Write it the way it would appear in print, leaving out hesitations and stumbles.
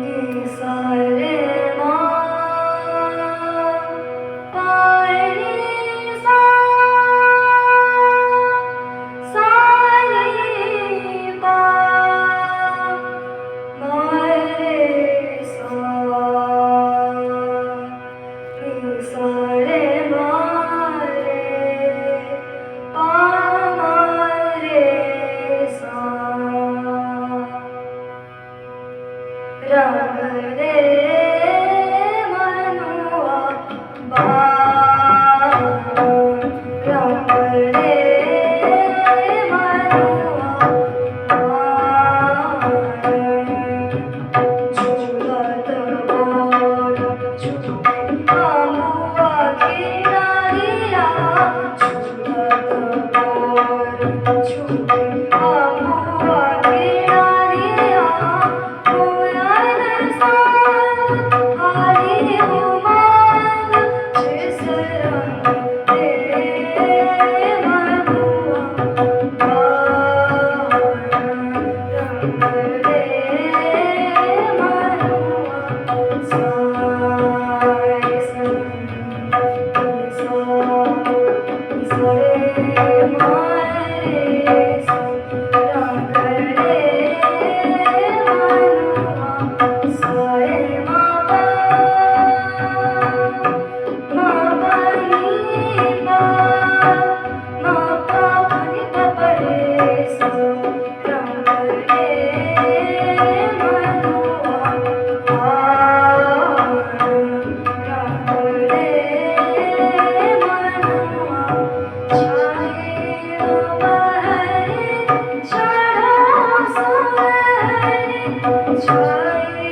नि सा रे मा पा रे सा सा रे पा मा रे सा नि सा रे मा रे पा मा रे सा रंग दे मनुआ बाण रंग दे मनुआ बाण झूलत बोल झूले आमुआ किनारिया झूलत बोल झूले आमुआ किनारिया हरी उमंग जिस रंग दे मनुआ रंग दे मनुआ सारे सरे मारे रंग दे सारे मा पा मा पा नी पा मा पा नी पा पा रे सा रंग दे मनुआ रंग दे मनुआ छाए बहरे चढ़ा सवरे छाए